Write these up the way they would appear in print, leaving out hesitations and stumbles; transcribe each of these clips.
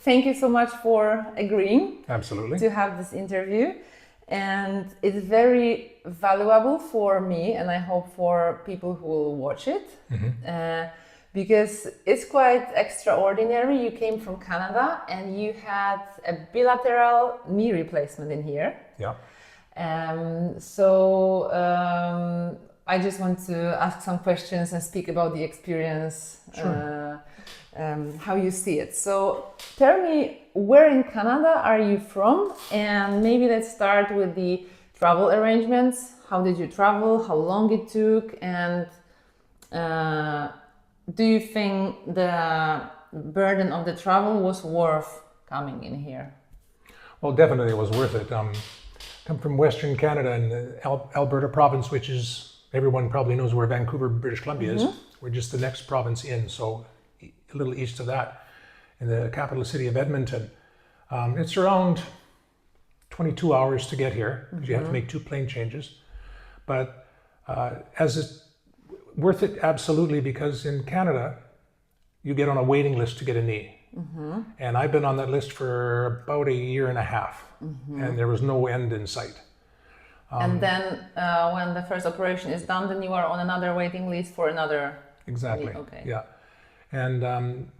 thank you so much for agreeing Absolutely. to have this interview. And it's very valuable for me, and I hope for people who will watch it, because it's quite extraordinary. You came from Canada and you had a bilateral knee replacement in here. Yeah. I just want to ask some questions and speak about the experience, Sure. how you see it. So tell me, where in Canada are you from? And maybe let's start with the travel arrangements. How did you travel? How long it took? And do you think the burden of the travel was worth coming in here? Well, definitely it was worth it. Come from Western Canada and the Alberta province, which is, everyone probably knows where Vancouver, British Columbia is. We're just the next province in, so a little east of that, in the capital city of Edmonton. It's around 22 hours to get here, because you have to make 2 plane changes. But worth it, absolutely, because in Canada, you get on a waiting list to get a knee. And I've been on that list for about a year and a half, and there was no end in sight. And then when the first operation is done, then you are on another waiting list for another. Exactly. Okay. Yeah. And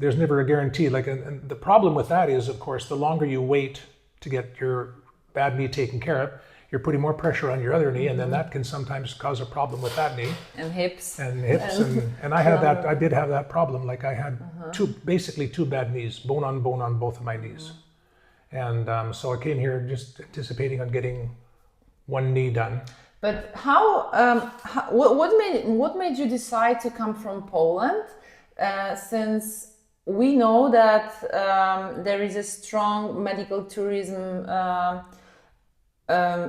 there's never a guarantee. And the problem with that is, of course, the longer you wait to get your bad knee taken care of, you're putting more pressure on your other knee, and then that can sometimes cause a problem with that knee. And hips. And I had that. I did have that problem. Like I had basically two bad knees, bone on both of my knees. And so I came here just anticipating on getting one knee done. But what made you decide to come from Poland? Since we know that there is a strong medical tourism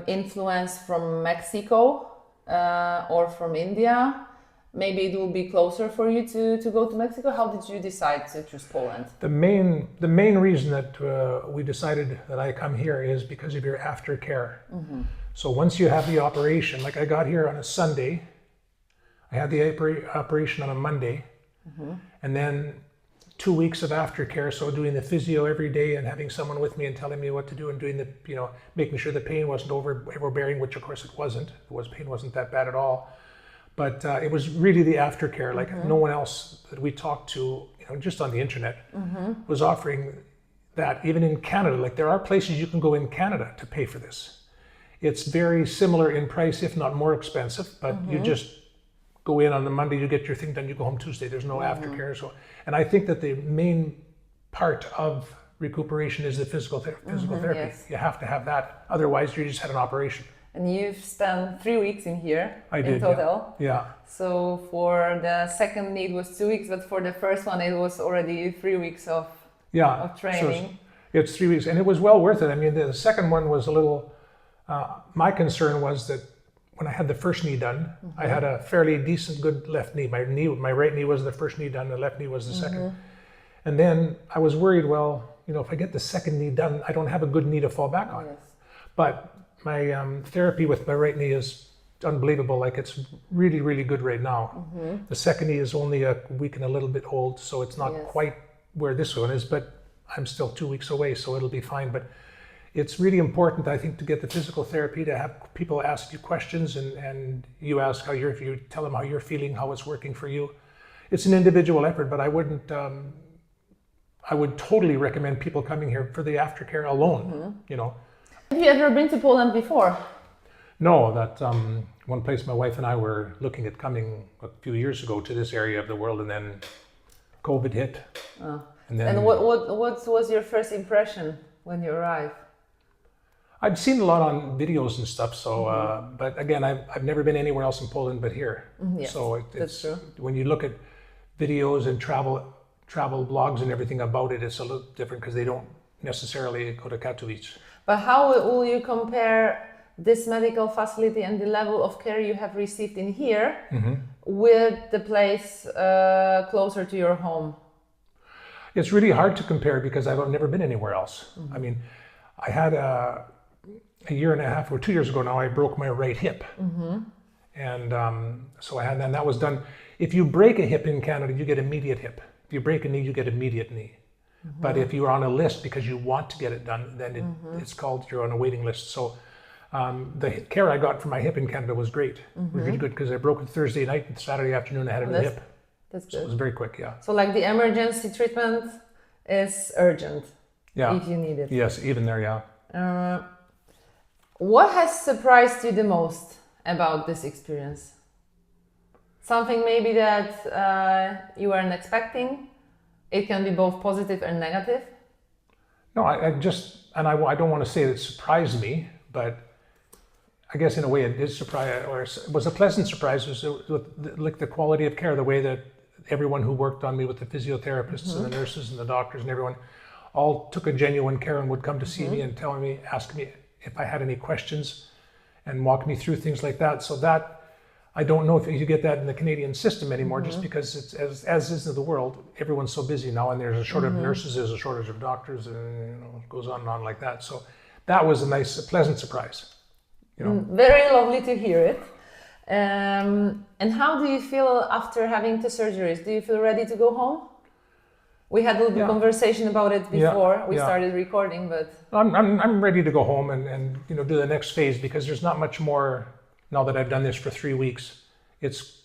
influence from Mexico or from India. Maybe it will be closer for you to go to Mexico. How did you decide to choose Poland? The main reason that we decided that I come here is because of your aftercare. So once you have the operation, like I got here on a Sunday, I had the operation on a Monday, and then 2 weeks of aftercare, so doing the physio every day and having someone with me and telling me what to do and doing the, making sure the pain wasn't overbearing, which of course it wasn't. Pain wasn't that bad at all. But it was really the aftercare. Like no one else that we talked to, just on the internet, was offering that. Even in Canada, like there are places you can go in Canada to pay for this. It's very similar in price, if not more expensive, but you just go in on the Monday, you get your thing done, you go home Tuesday. There's no aftercare. So, and I think that the main part of recuperation is the physical therapy. Yes. You have to have that. Otherwise, you just had an operation. And you've spent 3 weeks in here in total. Yeah. So for the second knee it was 2 weeks, but for the first one it was already 3 weeks of training. So it's 3 weeks, and it was well worth it. I mean, the second one was a little. My concern was that when I had the first knee done, I had a fairly decent, good left knee. My right knee was the first knee done, the left knee was the second. And then I was worried, well, if I get the second knee done, I don't have a good knee to fall back on. Yes. But my therapy with my right knee is unbelievable. Like it's really, really good right now. The second knee is only a week and a little bit old, so it's not quite where this one is, but I'm still 2 weeks away, so it'll be fine. But it's really important, I think, to get the physical therapy, to have people ask you questions and you ask you tell them how you're feeling, how it's working for you. It's an individual effort, but I would totally recommend people coming here for the aftercare alone, Have you ever been to Poland before? No, that one place my wife and I were looking at coming a few years ago to this area of the world, and then COVID hit. And what was your first impression when you arrived? I'd seen a lot on videos and stuff, so but again, I've never been anywhere else in Poland but here. Yes, so that's true. When you look at videos and travel blogs and everything about it, it's a little different because they don't necessarily go to Katowice. But how will you compare this medical facility and the level of care you have received in here with the place closer to your home? It's really hard to compare because I've never been anywhere else. I mean, I had a year and a half or 2 years ago now, I broke my right hip. And so I had that, and that was done. If you break a hip in Canada, you get immediate hip. If you break a knee, you get immediate knee. But if you're on a list because you want to get it done, then it's called you're on a waiting list. So the care I got for my hip in Canada was great. It was really good because I broke it Thursday night and Saturday afternoon I had a new hip. That's good. So it was very quick, yeah. So like the emergency treatment is urgent if you need it. Yes, even there, yeah. What has surprised you the most about this experience? Something maybe that you weren't expecting? It can be both positive and negative. No, I don't want to say it surprised me, but I guess in a way it did surprise, or it was a pleasant surprise, was like the quality of care, the way that everyone who worked on me with the physiotherapists and the nurses and the doctors and everyone all took a genuine care and would come to see me and ask me if I had any questions and walk me through things like that. So that, I don't know if you get that in the Canadian system anymore, just because it's as is in the world, everyone's so busy now, and there's a shortage of nurses, there's a shortage of doctors, and it goes on and on like that. So that was a pleasant surprise. Very lovely to hear it. And how do you feel after having 2 surgeries? Do you feel ready to go home? We had a little conversation about it before we started recording, but I'm ready to go home and do the next phase, because there's not much more. Now that I've done this for 3 weeks, it's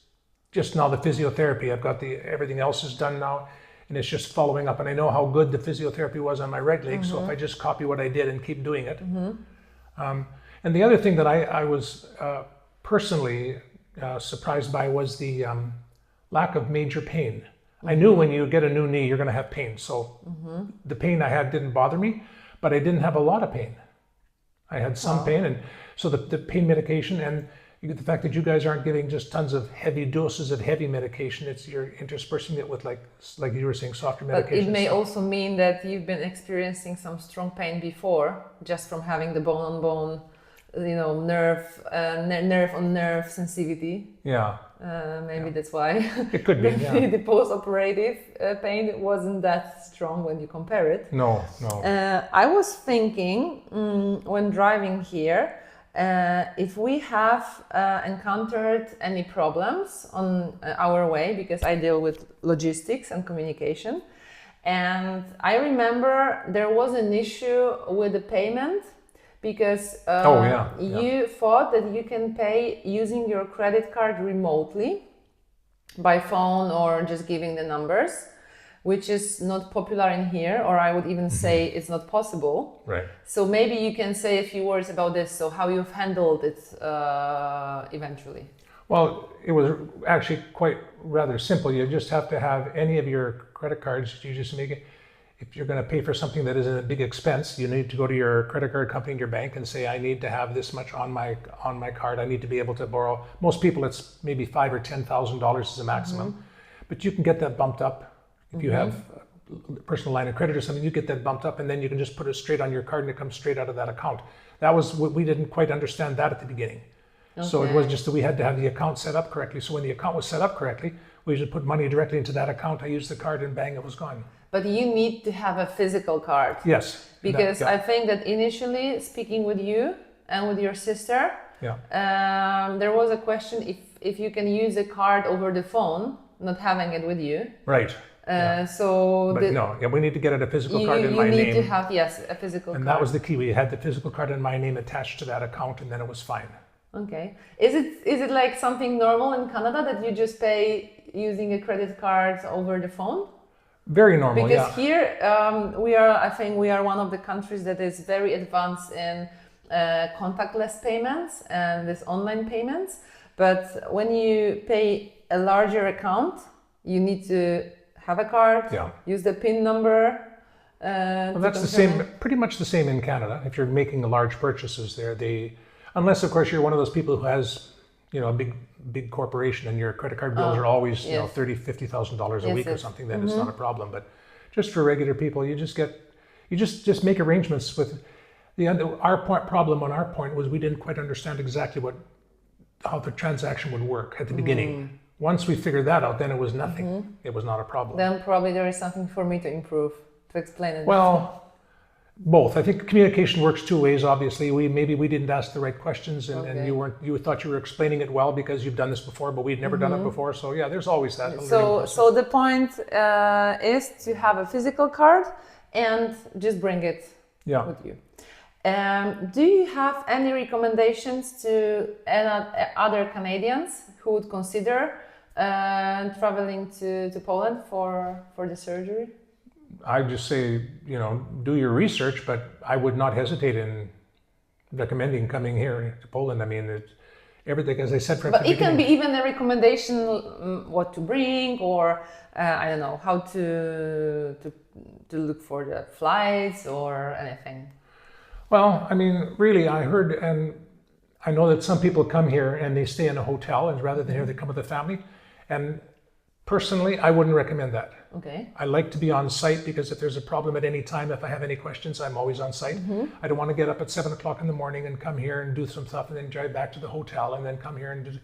just now the physiotherapy. I've got everything else is done now, and it's just following up. And I know how good the physiotherapy was on my right leg, so if I just copy what I did and keep doing it. And the other thing that I was personally surprised by was the lack of major pain. I knew when you get a new knee, you're going to have pain. So the pain I had didn't bother me, but I didn't have a lot of pain. I had some pain, and so the pain medication and the fact that you guys aren't giving just tons of heavy doses of heavy medication, you're interspersing it with like you were saying, softer medication. But it may also mean that you've been experiencing some strong pain before, just from having the bone-on-bone, nerve on nerve sensitivity. Yeah. Maybe that's why. It could be. Yeah. The post-operative pain wasn't that strong when you compare it. No. I was thinking when driving here, if we have encountered any problems on our way, because I deal with logistics and communication, and I remember there was an issue with the payment, because you thought that you can pay using your credit card remotely by phone or just giving the numbers, which is not popular in here, or I would even say it's not possible. Right. So maybe you can say a few words about this, so how you've handled it eventually. Well, it was actually quite rather simple. You just have to have any of your credit cards. You just make it. If you're going to pay for something that isn't a big expense, you need to go to your credit card company in your bank and say, I need to have this much on my card. I need to be able to borrow. Most people, it's maybe $5,000 or $10,000 is the maximum, but you can get that bumped up. If you have a personal line of credit or something, you get that bumped up, and then you can just put it straight on your card and it comes straight out of that account. That was what we didn't quite understand that at the beginning. Okay. So it was just that we had to have the account set up correctly. So when the account was set up correctly, we just put money directly into that account. I used the card and bang, it was gone. But you need to have a physical card. Yes. Because I think that initially, speaking with you and with your sister, there was a question if you can use a card over the phone, not having it with you. Right. We need to get it a physical card in my name. You need to have, a physical card. And that was the key. We had the physical card in my name attached to that account, and then it was fine. Okay. Is it like something normal in Canada that you just pay using a credit card over the phone? Very normal, because here I think we are one of the countries that is very advanced in contactless payments and this online payments. But when you pay a larger account, you need to have a card, use the PIN number. Well, that's the same, pretty much the same in Canada. If you're making large purchases there, unless of course you're one of those people who has, a big corporation and your credit card bills are always $30,000, $50,000 a week or something, then it's not a problem. But just for regular people, you just make arrangements with problem on our point was we didn't quite understand exactly how the transaction would work at the beginning. Once we figured that out, then it was nothing. It was not a problem. Then probably there is something for me to improve, to explain it. Well, Both. I think communication works two ways. Obviously, maybe we didn't ask the right questions, and you thought you were explaining it well because you've done this before, but we'd never done it before. So yeah, there's always that. So the point is to have a physical card and just bring it with you. Do you have any recommendations to other Canadians who would consider traveling to Poland for the surgery? I just say, do your research, but I would not hesitate in recommending coming here to Poland. I mean, it's everything, as I said from the beginning. But it can be even a recommendation what to bring, or I don't know, how to look for the flights or anything. Well, I mean, really, I heard, and I know that some people come here and they stay in a hotel, and rather than here, they come with a family. And personally, I wouldn't recommend that. Okay. I like to be on site because if there's a problem at any time, if I have any questions, I'm always on site. I don't want to get up at 7 o'clock in the morning and come here and do some stuff and then drive back to the hotel and then come here and do.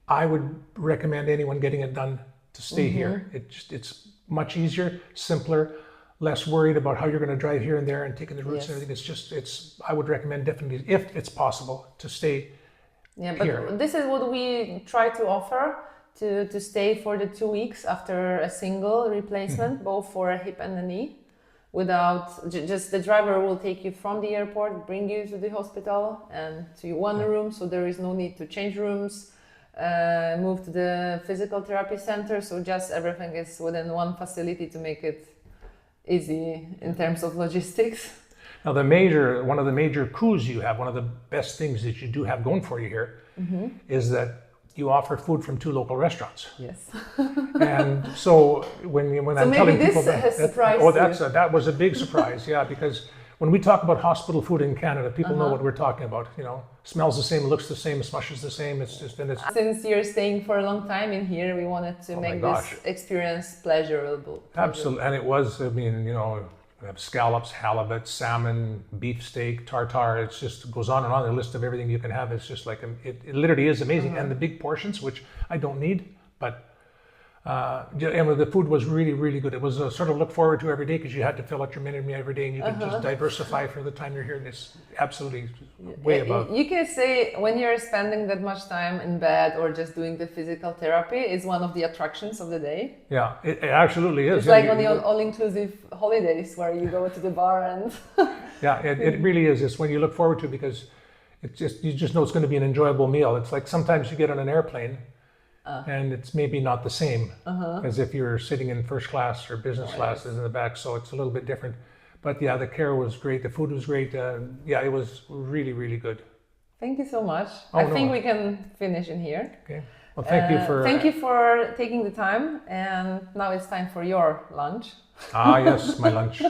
I would recommend anyone getting it done to stay here. It's much easier, simpler, less worried about how you're going to drive here and there and taking the routes and everything. I would recommend definitely, if it's possible, to stay here. This is what we try to offer. To stay for the 2 weeks after a single replacement, both for a hip and a knee, without just the driver will take you from the airport, bring you to the hospital and to one room, so there is no need to change rooms, move to the physical therapy center, so just everything is within one facility to make it easy in terms of logistics. Now one of the major coups you have, one of the best things that you do have going for you here is that you offer food from 2 local restaurants. Yes. And so when I'm telling people that was a big surprise, because when we talk about hospital food in Canada, people know what we're talking about. Smells the same, looks the same, smushes the same. Since you're staying for a long time in here, we wanted to make this experience pleasurable. Absolutely, and it was. I mean, we have scallops, halibut, salmon, beefsteak, tartare. It just goes on and on. The list of everything you can have. It's just like it literally is amazing. And the big portions, which I don't need, but and the food was really, really good. It was a sort of look forward to every day because you had to fill out your menu every day, and you could just diversify for the time you're here. And it's absolutely way above. You can say when you're spending that much time in bed or just doing the physical therapy, it's one of the attractions of the day. Yeah, it absolutely is. It's like on the all-inclusive holidays where you go to the bar and. Yeah, it really is. It's when you look forward to it because you just know it's going to be an enjoyable meal. It's like sometimes you get on an airplane. And it's maybe not the same as if you're sitting in first class or business class in the back. So it's a little bit different. But yeah, the care was great. The food was great. It was really, really good. Thank you so much. I think we can finish in here. Okay. Well, thank you for taking the time. And now it's time for your lunch. Yes, my lunch.